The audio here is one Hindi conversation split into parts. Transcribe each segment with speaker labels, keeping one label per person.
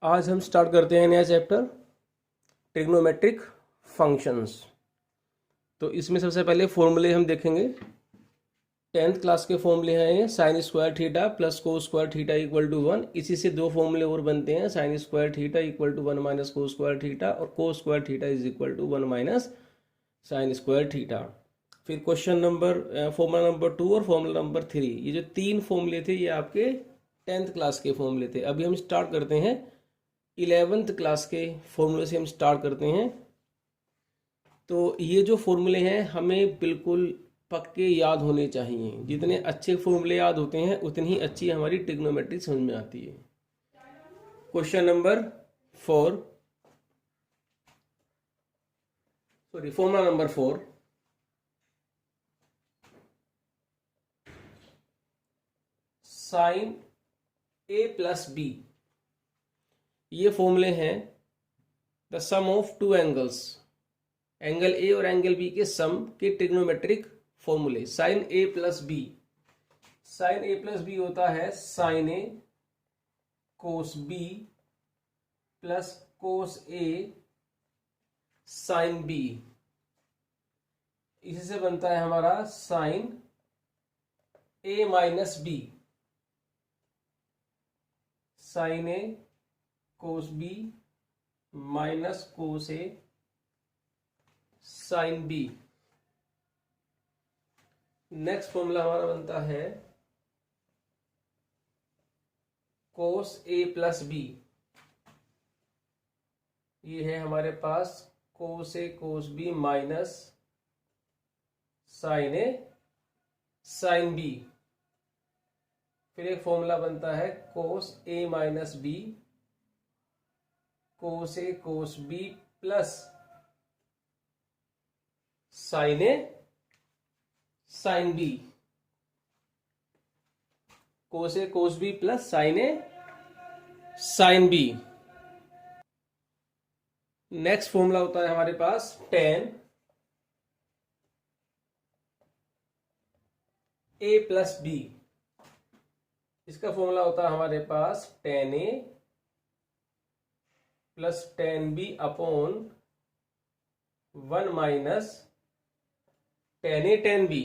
Speaker 1: आज हम स्टार्ट करते हैं नया चैप्टर ट्रिग्नोमेट्रिक फंक्शंस। तो इसमें सबसे पहले फॉर्मूले हम देखेंगे। 10th क्लास के फॉर्मूले हैं ये, sine square theta plus cos square theta equal to 1। इसी से दो फॉर्मूले और बनते हैं, sine square theta equal to 1 minus cos square theta और cos square theta is equal to 1 minus sine square theta. फिर क्वेश्चन नंबर फॉर्मूला नंबर 2 और फॉर्मूला नंबर 3, ये जो तीन फॉर्मूले थे ये आपके 10th क्लास के फॉर्मूले थे। अभी हम स्टार्ट करते हैं 11th क्लास के फॉर्मूले से हम स्टार्ट करते हैं। तो ये जो फॉर्मूले हैं हमें बिल्कुल पक्के याद होने चाहिए। जितने अच्छे फॉर्मूले याद होते हैं उतनी ही अच्छी हमारी ट्रिग्नोमेट्री समझ में आती है। Question number 4, sorry formula number 4, sine A plus B. ये फॉर्मूले हैं the sum of two angles, angle A और एंगल बी के सम के ट्रिग्नोमेट्रिक फॉर्मूले। Sine A plus B, sine A plus B होता है sine A cos B plus cos A sine B. इसी से बनता है हमारा sine A minus B, sine A cos B minus cos A sine B. Next formula हमारा बनता है कोस ए प्लस बी। ये है हमारे पास cos A cos B minus sine A sine B. फिर एक फॉर्मूला बनता है cos A minus B cos A cos B plus sine A sine B, cos A cos B plus sine A sine B. Next formula होता है हमारे पास टेन ए प्लस बी। इसका फॉर्मूला होता है हमारे पास tan A plus tan B upon 1 minus tan A tan B.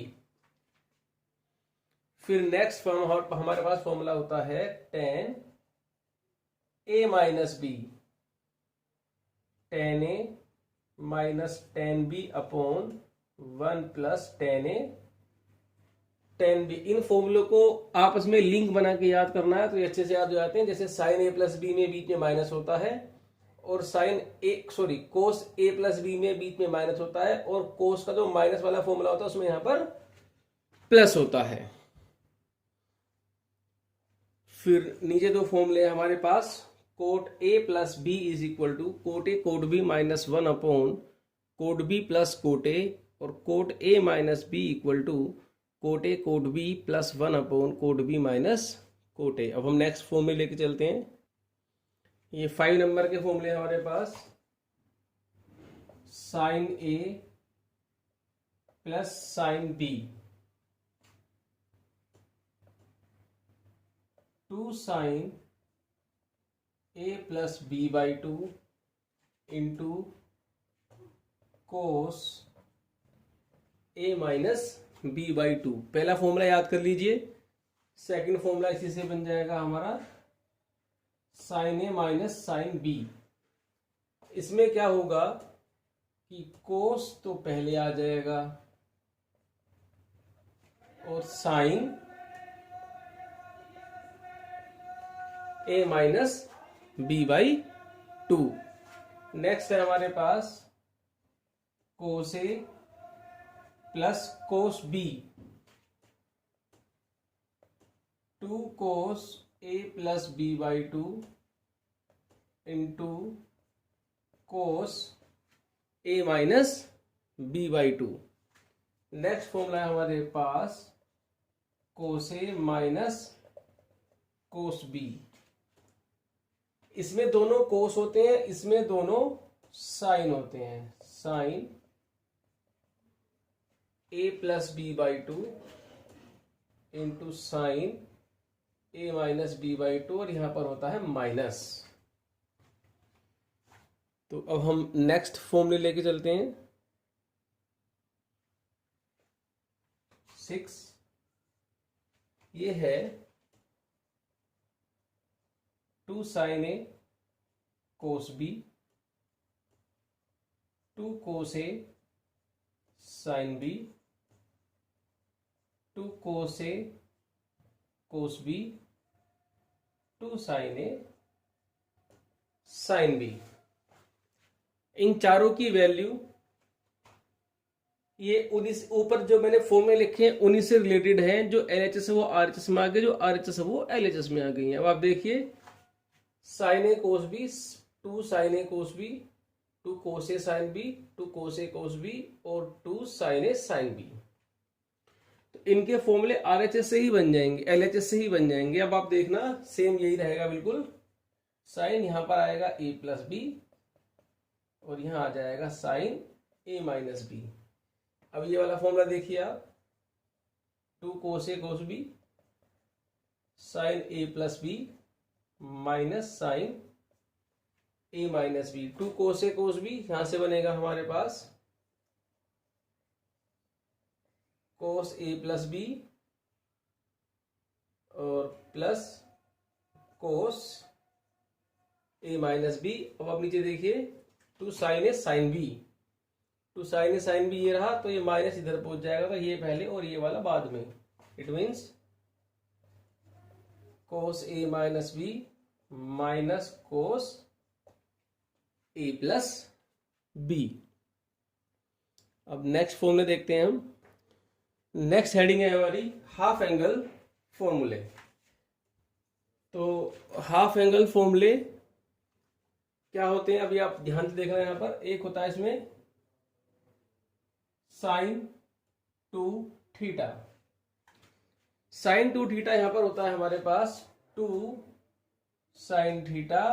Speaker 1: फिर नेक्स्ट फॉर्म हमारे पास फॉर्मूला होता है tan A minus B, tan A minus tan B upon 1 plus tan A tan B. इन फॉर्मूलों को आपस में लिंक बना के याद करना है तो ये अच्छे से याद हो जाते हैं। जैसे साइन ए प्लस बी में बीच में माइनस होता है और कोस ए प्लस बी में बीच में माइनस होता है और कोस का जो माइनस वाला फॉर्मूला होता है उसमें यहां पर प्लस होता है। फिर नीचे दो फॉर्मूले हमारे पास cot A plus B is equal to cot A cot B minus 1 upon cot B plus cot A और cot A minus B equal to cot A cot B plus 1 upon cot B minus cot A. अब हम नेक्स्ट फॉर्मूले लेके चलते हैं। ये 5 नंबर के फॉर्मूले हमारे पास sine A plus sine B, two sine A plus B by two into cos A minus B by two. पहला फॉर्मूला याद कर लीजिए। सेकंड फॉर्मूला इसी से बन जाएगा हमारा sine A minus sine B. इसमें क्या होगा कि कोस तो पहले आ जाएगा और sine A minus B by two. Next है हमारे पास cos A plus cos B, two cos A plus B by two into cos A minus B by two. Next formula है हमारे पास cos A minus cos B. इसमें दोनों कोस होते हैं, इसमें दोनों साइन होते हैं। Sine A plus B by two into sine A minus B by two और यहां पर होता है माइनस। तो अब हम नेक्स्ट फॉर्मूले लेके चलते हैं। 6 ये है 2 sin A cos B, 2 cos A sin B, 2 cos A cos B, 2 sin A sin B। इन चारों की वैल्यू ये उन्हीं ऊपर जो मैंने फॉर्मूले लिखे हैं उन्हीं से रिलेटेड हैं। जो एलएचएस है वो आरएचएस में आ गए, जो आरएचएस है वो एलएचएस में आ गई है। अब आप देखिए sign A cos B, 2 sign A cos B, 2 cos A sine B, 2 cos A cos B और 2 साइन ए साइन बी। तो इनके फॉर्मूले आरएचएस से ही बन जाएंगे, एलएचएस से ही बन जाएंगे। अब आप देखना सेम यही रहेगा बिल्कुल। साइन यहां पर आएगा ए प्लस बी और यहां आ जाएगा साइन ए माइनस बी। अब ये वाला फॉर्मूला देखिए आप, 2 कोस A cos B sine A plus B minus sine A minus B. 2 cos A cos B यहां से बनेगा हमारे पास कोस ए प्लस बी और plus cos A minus B. अब आप नीचे देखिए 2 sign A sine B, 2 sign A sine B ये रहा, तो ये माइनस इधर पहुंच जाएगा, तो ये पहले और ये वाला बाद में। It means cos A minus B minus cos A plus B. अब नेक्स्ट फॉर्मूले देखते हैं हम। नेक्स्ट हेडिंग है हमारी हाफ एंगल फॉर्मूले। तो हाफ एंगल फॉर्मूले क्या होते हैं अभी आप ध्यान से देख रहे हैं। यहां पर एक होता है इसमें साइन 2 थीटा। साइन 2 थीटा यहां पर होता है हमारे पास 2 साइन थीटा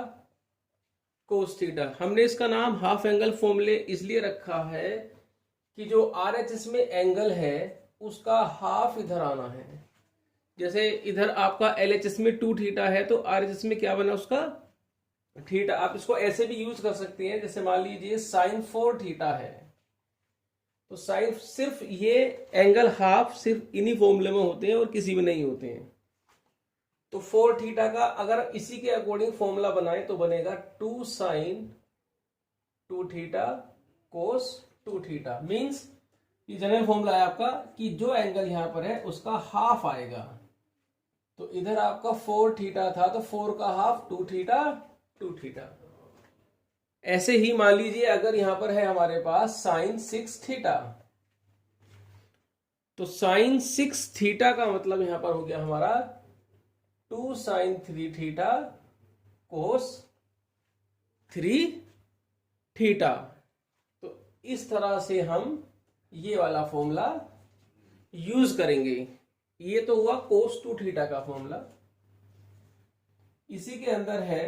Speaker 1: कोस थीटा। हमने इसका नाम हाफ एंगल फॉर्मूले इसलिए रखा है कि जो आरएचएस में एंगल है उसका हाफ इधर आना है। जैसे इधर आपका एलएचएस में 2 थीटा है तो आरएचएस में क्या बना उसका थीटा। आप इसको ऐसे भी यूज कर सकते हैं, जैसे मान लीजिए साइन 4 थीटा है तो साइन सिर्फ ये एंगल हाफ सिर्फ इन्हीं फॉर्मूले में होते हैं और किसी में नहीं होते हैं। तो 4 थीटा का अगर इसी के अकॉर्डिंग फॉर्मूला बनाए तो बनेगा 2 sine 2 theta cos 2 theta. Means ये जनरल फॉर्मूला है आपका कि जो एंगल यहां पर है उसका हाफ आएगा। तो इधर आपका 4 थीटा था तो 4 का हाफ 2 थीटा 2 थीटा। ऐसे ही मान लीजिए अगर यहां पर है हमारे पास साइन 6 थीटा, तो साइन 6 थीटा का मतलब यहां पर हो गया हमारा 2 साइन 3 थीटा कोस 3 थीटा। तो इस तरह से हम ये वाला फॉर्मूला यूज करेंगे। ये तो हुआ कोस 2 थीटा का फॉर्मूला। इसी के अंदर है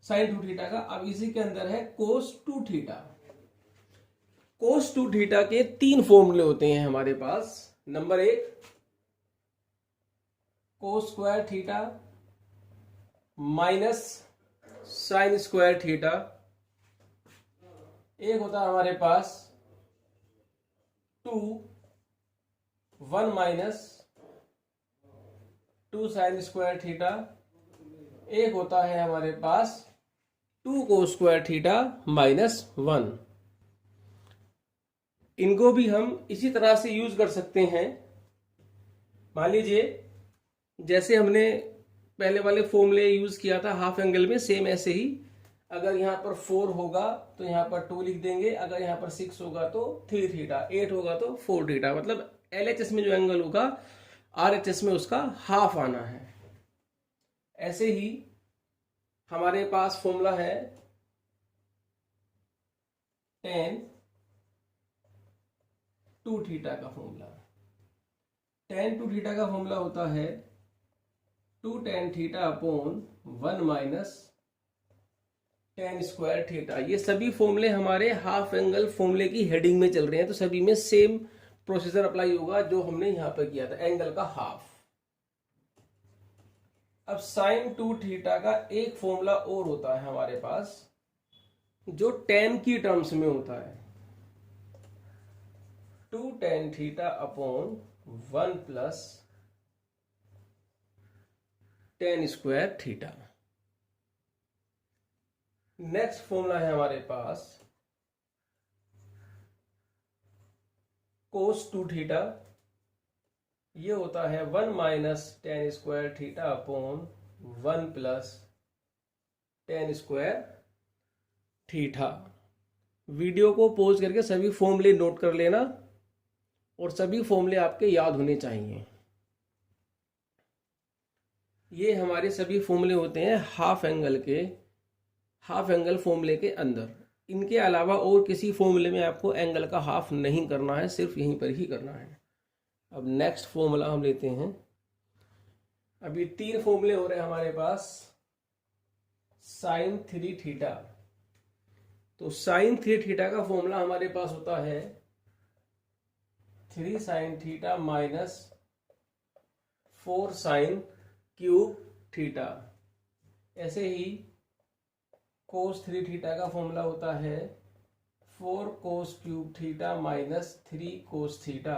Speaker 1: साइन 2 थीटा का। अब इसी के अंदर है कोस 2 थीटा। कोस 2 थीटा के 3 फॉर्मूले होते हैं हमारे पास। Number 1 cos square theta minus sine square theta. एक होता है हमारे पास 2 1 माइनस 2 साइन स्क्वायर थीटा। एक होता है हमारे पास 2 कोस स्क्वायर थीटा माइनस 1। इनको भी हम इसी तरह से यूज कर सकते हैं। मान लीजिए जैसे हमने पहले वाले फॉर्मूले यूज किया था हाफ एंगल में, सेम ऐसे ही अगर यहां पर 4 होगा तो यहां पर 2 लिख देंगे, अगर यहां पर 6 होगा तो 3 थीटा, 8 होगा तो 4 थीटा। मतलब एलएचएस में जो एंगल होगा आरएचएस में उसका हाफ आना है। ऐसे ही हमारे पास फॉर्मूला है tan 2 थीटा का फॉर्मूला। tan 2 थीटा का फॉर्मूला होता है 2 tan theta upon 1 minus tan square theta. ये सभी फॉर्मूले हमारे हाफ एंगल फॉर्मूले की हेडिंग में चल रहे हैं, तो सभी में सेम प्रोसीजर अप्लाई होगा जो हमने यहां पर किया था, एंगल का हाफ। अब साइन 2 थीटा का एक फॉर्मूला और होता है हमारे पास जो टेन की टर्म्स में होता है, 2 tan theta upon 1 plus ten square theta. Next formula है हमारे पास कोस 2 थीटा, ये होता है 1 minus ten square theta upon 1 plus ten square theta. Video को पॉज करके सभी फॉर्मूले नोट कर लेना और सभी फॉर्मूले आपके याद होने चाहिए। ये हमारे सभी फॉर्मूले होते हैं हाफ एंगल फॉर्मूले के अंदर। इनके अलावा और किसी फॉर्मूले में आपको एंगल का हाफ नहीं करना है, सिर्फ यहीं पर ही करना है। अब नेक्स्ट फॉर्मूला हम लेते हैं। अभी 3 फॉर्मूले हो रहे हैं हमारे पास। साइन 3 थीटा, तो साइन 3 थीटा का फॉर्मूला हमारे पास होता है 3 sine theta minus 4 sine cube theta. ऐसे ही कोस 3 थीटा का फॉर्मूला होता है 4 cos cube theta minus 3 cos theta.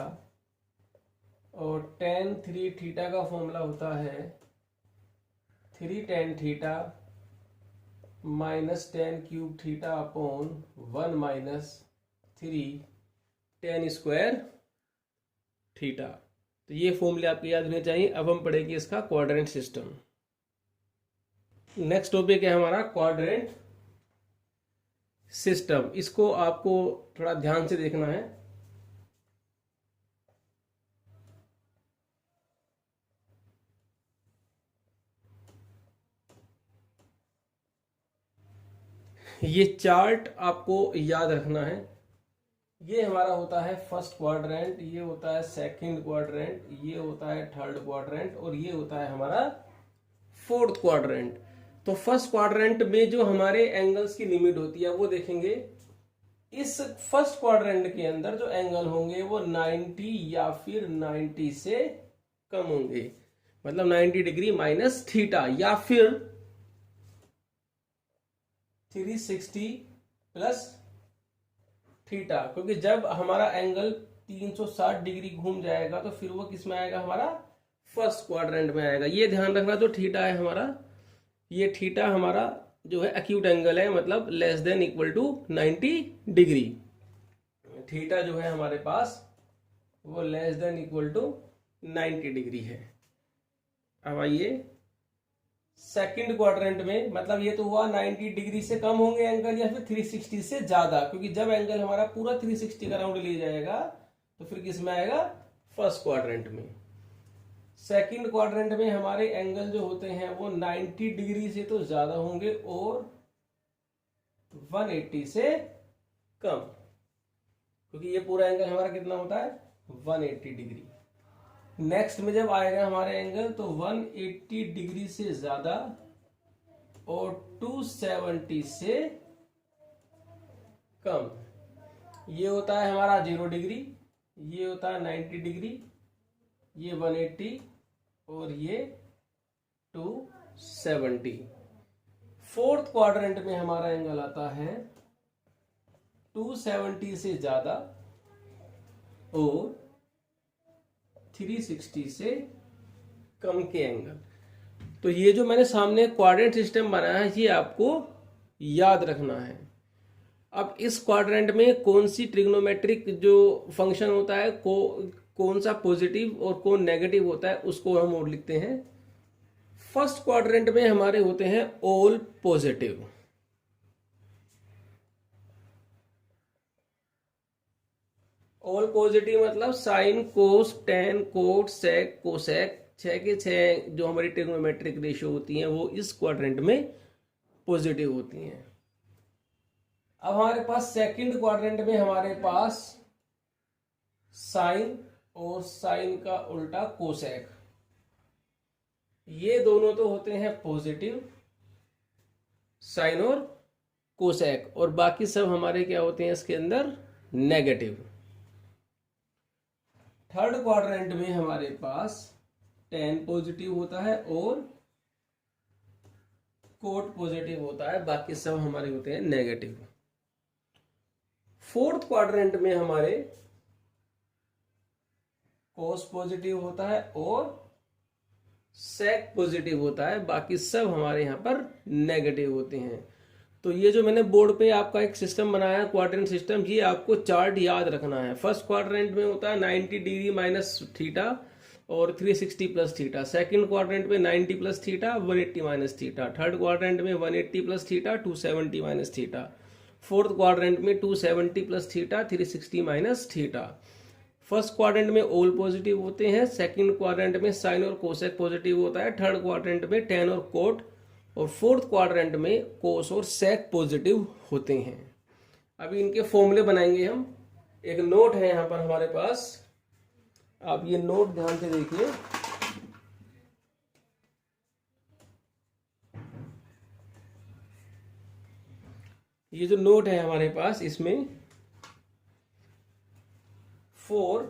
Speaker 1: और टेन 3 थीटा का फॉर्मूला होता है 3 tan theta minus ten cube theta upon 1 minus 3 ten square theta. तो ये फॉर्मूले आपको याद होने चाहिए। अब हम पढ़ेंगे इसका क्वाड्रेंट सिस्टम। नेक्स्ट टॉपिक है हमारा क्वाड्रेंट सिस्टम। इसको आपको थोड़ा ध्यान से देखना है। ये चार्ट आपको याद रखना है। ये हमारा होता है फर्स्ट क्वाड्रेंट, ये होता है सेकंड क्वाड्रेंट, ये होता है थर्ड क्वाड्रेंट और ये होता है हमारा फोर्थ क्वाड्रेंट। तो फर्स्ट क्वाड्रेंट में जो हमारे एंगल्स की लिमिट होती है वो देखेंगे। इस फर्स्ट क्वाड्रेंट के अंदर जो एंगल होंगे वो 90 या फिर 90 से कम होंगे, मतलब 90 डिग्री माइनस थीटा या फिर 360 प्लस थीटा। क्योंकि जब हमारा एंगल 360 डिग्री घूम जाएगा तो फिर वो किस में आएगा, हमारा फर्स्ट क्वाड्रेंट में आएगा। ये ध्यान रखना। जो थीटा है हमारा, ये थीटा हमारा जो है एक्यूट एंगल है, मतलब less than equal to 90 degree. Theta जो है हमारे पास वो less than equal to 90 degree है। अब आइए सेकंड क्वाड्रेंट में, मतलब ये तो हुआ 90 डिग्री से कम होंगे एंगल या फिर 360 से ज्यादा। क्योंकि जब एंगल हमारा पूरा 360 का राउंड ले जाएगा तो फिर किस में आएगा, फर्स्ट क्वाड्रेंट में। सेकंड क्वाड्रेंट में हमारे एंगल जो होते हैं वो 90 डिग्री से तो ज्यादा होंगे और 180 से कम। क्योंकि ये पूरा एंगल हमारा कितना होता है, 180 डिग्री। नेक्स्ट में जब आएगा हमारे एंगल तो 180 डिग्री से ज्यादा और 270 से कम। ये होता है हमारा 0 डिग्री, ये होता है 90 डिग्री, ये 180 और ये 270। फोर्थ क्वाड्रेंट में हमारा एंगल आता है 270 से ज्यादा और 360 से कम के एंगल। तो ये जो मैंने सामने क्वाड्रेंट सिस्टम बनाया है ये आपको याद रखना है। अब इस क्वाड्रेंट में कौन सी ट्रिग्नोमेट्रिक जो फंक्शन होता है, कौन सा पॉजिटिव और कौन नेगेटिव होता है, उसको हम और लिखते हैं। फर्स्ट क्वाड्रेंट में हमारे होते हैं ऑल पॉजिटिव। ऑल पॉजिटिव मतलब साइन, कोस, टेन, कोट, सेक, कोसेक, 6 के 6 जो हमारी ट्रिग्नोमेट्रिक रेशियो होती हैं वो इस क्वाड्रेंट में पॉजिटिव होती हैं। अब हमारे पास सेकंड क्वाड्रेंट में हमारे पास साइन और साइन का उल्टा कोसेक, ये दोनों तो होते हैं पॉजिटिव, साइन और कोसेक, और बाकी सब हमारे क्या होते हैं इसके अंदर, नेगेटिव। थर्ड क्वाड्रेंट में हमारे पास टेन पॉजिटिव होता है और कोट पॉजिटिव होता है, बाकी सब हमारे होते हैं नेगेटिव। फोर्थ क्वाड्रेंट में हमारे कोस पॉजिटिव होता है और सेक पॉजिटिव होता है, बाकी सब हमारे यहाँ पर नेगेटिव होते हैं। तो ये जो मैंने बोर्ड पे आपका एक सिस्टम बनाया क्वाड्रेंट सिस्टम, ये आपको चार्ट याद रखना है। फर्स्ट क्वाड्रेंट में होता है 90 डिग्री माइनस थीटा और 360 प्लस थीटा। सेकंड क्वाड्रेंट में 90 plus theta 180 minus theta. Third quadrant में 180 plus theta 270 minus theta. Fourth quadrant में 270 plus theta 360 minus theta. First quadrant में ऑल पॉजिटिव होते हैं, सेकंड क्वाड्रेंट में साइन और कोसेक पॉजिटिव होता है, थर्ड क्वाड्रेंट में टेन और कोट, और फोर्थ क्वाड्रेंट में कोस और सेक पॉजिटिव होते हैं। अभी इनके फॉर्मूले बनाएंगे हम। एक नोट है यहाँ पर हमारे पास, आप ये नोट ध्यान से देखिए। ये जो नोट है हमारे पास, इसमें 4,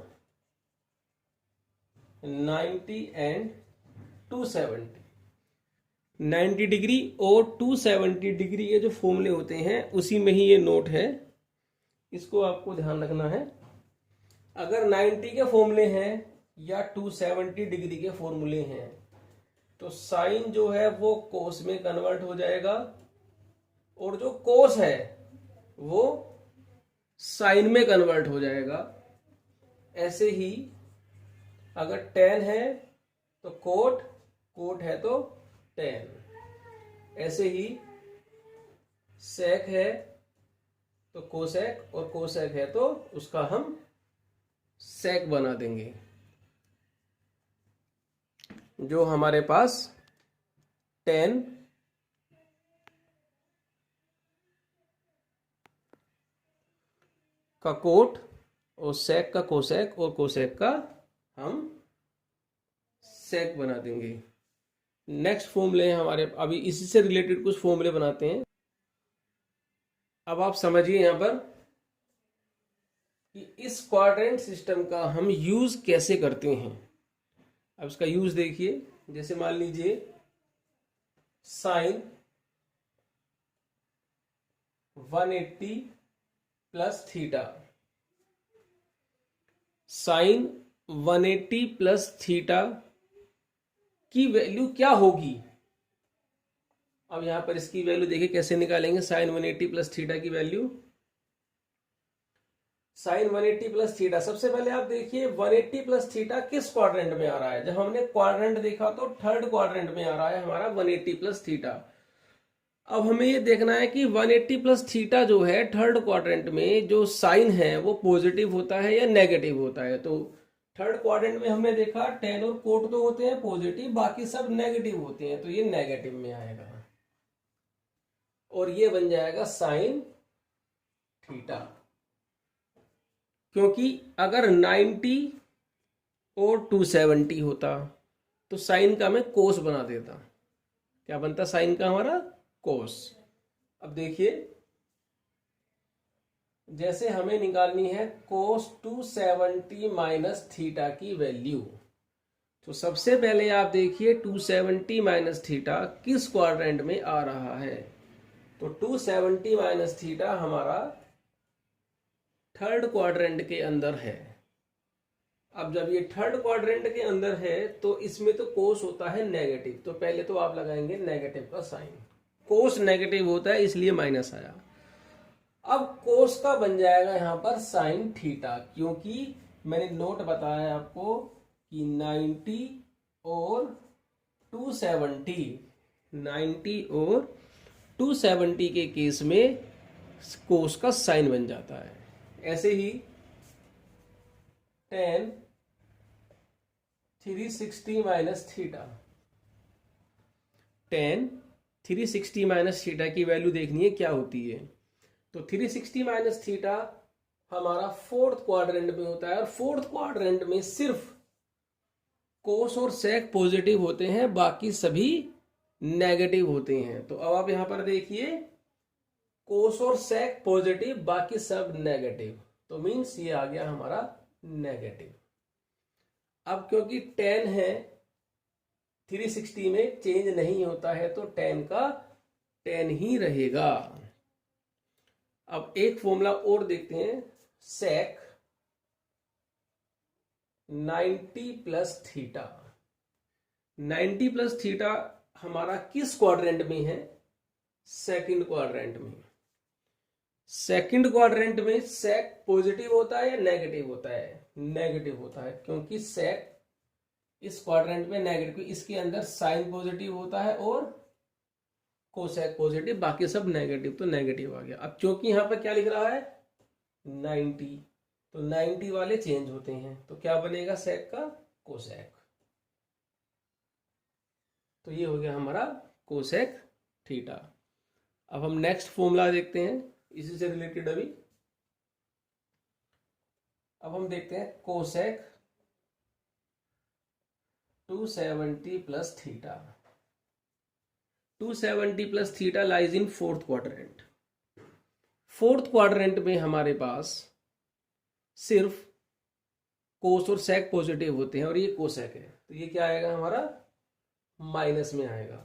Speaker 1: 90 एंड 270, 90 डिग्री और 270 डिग्री ये जो फॉर्मूले होते हैं उसी में ही ये नोट है, इसको आपको ध्यान रखना है। अगर 90 के फॉर्मूले हैं या 270 डिग्री के फॉर्मूले हैं तो साइन जो है वो कोस में कन्वर्ट हो जाएगा और जो कोस है वो साइन में कन्वर्ट हो जाएगा। ऐसे ही अगर टेन है तो कोट, कोट है तो टेन। ऐसे ही सेक है तो कोसेक और कोसेक है तो उसका हम सेक बना देंगे। जो हमारे पास टेन का कोट और सेक का कोसेक और कोसेक का हम सेक बना देंगे। नेक्स्ट फॉर्मूले हैं हमारे, अभी इसी से रिलेटेड कुछ फॉर्मूले बनाते हैं। अब आप समझिए यहां पर कि इस क्वाड्रेंट सिस्टम का हम यूज कैसे करते हैं। अब इसका यूज देखिए, जैसे मान लीजिए sine 180 plus theta, sine 180 plus theta की वैल्यू क्या होगी। अब यहां पर इसकी वैल्यू देखिए कैसे निकालेंगे। साइन 180 प्लस थीटा की वैल्यू, साइन 180 प्लस थीटा, सबसे पहले आप देखिए 180 प्लस थीटा किस क्वाड्रेंट में आ रहा है। जब हमने क्वाड्रेंट देखा तो थर्ड क्वाड्रेंट में आ रहा है हमारा 180 प्लस थीटा। अब हमें ये देखना है कि 180 प्लस थीटा जो है थर्ड क्वाड्रेंट में जो साइन है वो पॉजिटिव होता है या नेगेटिव होता है। तो थर्ड क्वाड्रेंट में हमने देखा टेन और कोट तो होते हैं पॉजिटिव, बाकी सब नेगेटिव होते हैं, तो ये नेगेटिव में आएगा और ये बन जाएगा साइन थीटा। क्योंकि अगर 90 और 270 होता तो साइन का मैं कोस बना देता। क्या बनता साइन का हमारा कोस। अब देखिए जैसे हमें निकालनी है कोस 270 माइनस थीटा की वैल्यू, तो सबसे पहले आप देखिए 270 माइनस थीटा किस क्वाड्रेंट में आ रहा है। तो 270 माइनस थीटा हमारा थर्ड क्वाड्रेंट के अंदर है। अब जब ये थर्ड क्वाड्रेंट के अंदर है तो इसमें तो कोस होता है नेगेटिव, तो पहले तो आप लगाएंगे नेगेटिव का साइन। कोस नेगेटिव होता है इसलिए माइनस आया। अब कोस का बन जाएगा यहां पर साइन थीटा, क्योंकि मैंने नोट बताया आपको कि 90 और 270, 90 और 270 के केस में कोस का साइन बन जाता है। ऐसे ही 10 360 माइनस थीटा, 10 360 माइनस थीटा की वैल्यू देखनी है क्या होती है। तो 360 माइनस थीटा हमारा फोर्थ क्वाड्रेंट में होता है और फोर्थ क्वाड्रेंट में सिर्फ कोस और सेक पॉजिटिव होते हैं, बाकी सभी नेगेटिव होते हैं। तो अब आप यहां पर देखिए कोस और सेक पॉजिटिव, बाकी सब नेगेटिव, तो मीन्स ये आ गया हमारा नेगेटिव। अब क्योंकि 10 है 360 में चेंज नहीं होता है तो 10 का 10 ही रहेगा। अब एक फॉर्मूला और देखते हैं, सेक 90 प्लस थीटा। 90 प्लस थीटा हमारा किस क्वाड्रेंट में है? सेकंड क्वाड्रेंट में। सेकंड क्वाड्रेंट में सेक पॉजिटिव होता है या नेगेटिव होता है? नेगेटिव होता है, क्योंकि सेक इस क्वाड्रेंट में नेगेटिव, इसके अंदर साइन पॉजिटिव होता है और कोसेक पॉजिटिव, बाकी सब नेगेटिव, तो नेगेटिव आ गया। अब क्योंकि यहां पर क्या लिख रहा है 90, तो 90 वाले चेंज होते हैं, तो क्या बनेगा सेक का? कोसेक। तो ये हो गया हमारा कोसेक थीटा। अब हम नेक्स्ट फॉर्मूला देखते हैं इसी से रिलेटेड अभी। अब हम देखते हैं cosec 270 plus theta. 270 plus theta lies in fourth quadrant. Fourth quadrant में हमारे पास सिर्फ कोस और सेक पॉजिटिव होते हैं और ये कोसेक है, तो ये क्या आएगा हमारा? माइनस में आएगा।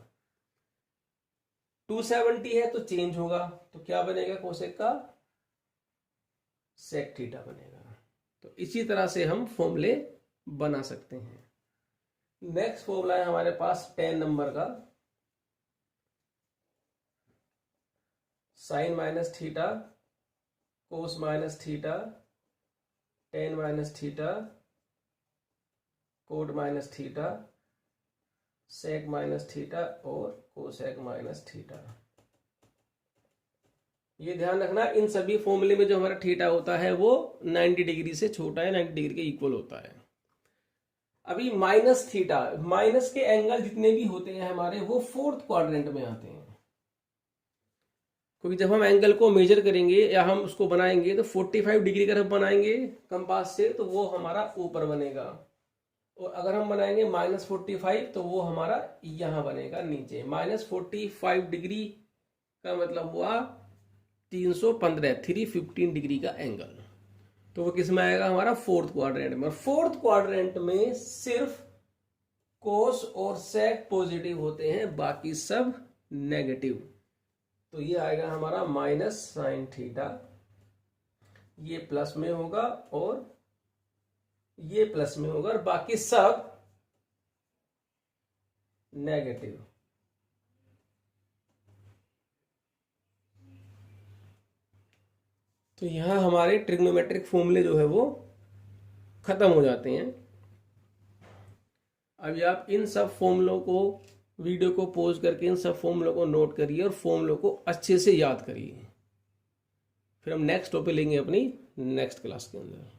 Speaker 1: 270 है तो चेंज होगा, तो क्या बनेगा कोसेक का? सेक थीटा बनेगा। तो इसी तरह से हम फॉर्मूले बना सकते हैं। नेक्स्ट फॉर्मूला है हमारे पास 10 नंबर का, sine minus theta cos minus theta tan minus theta cot minus theta sec minus theta और कोसेक माइनस थीटा। ये ध्यान रखना, इन सभी फॉर्मूले में जो हमारा थीटा होता है वो 90 डिग्री से छोटा है, 90 डिग्री के इक्वल होता है। अभी माइनस थीटा, माइनस के एंगल जितने भी होते हैं हमारे, वो फोर्थ क्वाड्रेंट में आते हैं, क्योंकि जब हम एंगल को मेजर करेंगे या हम उसको बनाएंगे तो 45 डिग्री अगर हम बनाएंगे कंपास से तो वो हमारा ऊपर बनेगा, और अगर हम बनाएंगे -45 तो वो हमारा यहाँ बनेगा नीचे। -45 डिग्री का मतलब हुआ 315 डिग्री का एंगल, तो वो किस में आएगा? हमारा फोर्थ क्वाड्रेंट में। फोर्थ क्वाड्रेंट में सिर्फ कोस और सेक पॉजिटिव होते हैं, बाकी सब नेगेटिव। तो ये आएगा हमारा माइनस साइन थीटा, ये प्लस में होगा और ये प्लस में होगा, और बाकी सब नेगेटिव। तो यहां हमारे ट्रिग्नोमेट्रिक फॉर्मूले जो है वो खत्म हो जाते हैं। अभी आप इन सब फॉर्मूलों को, वीडियो को पॉज करके इन सब फॉर्मूलों को नोट करिए और फॉर्मूलों को अच्छे से याद करिए। फिर हम नेक्स्ट टॉपिक लेंगे अपनी नेक्स्ट क्लास के अंदर।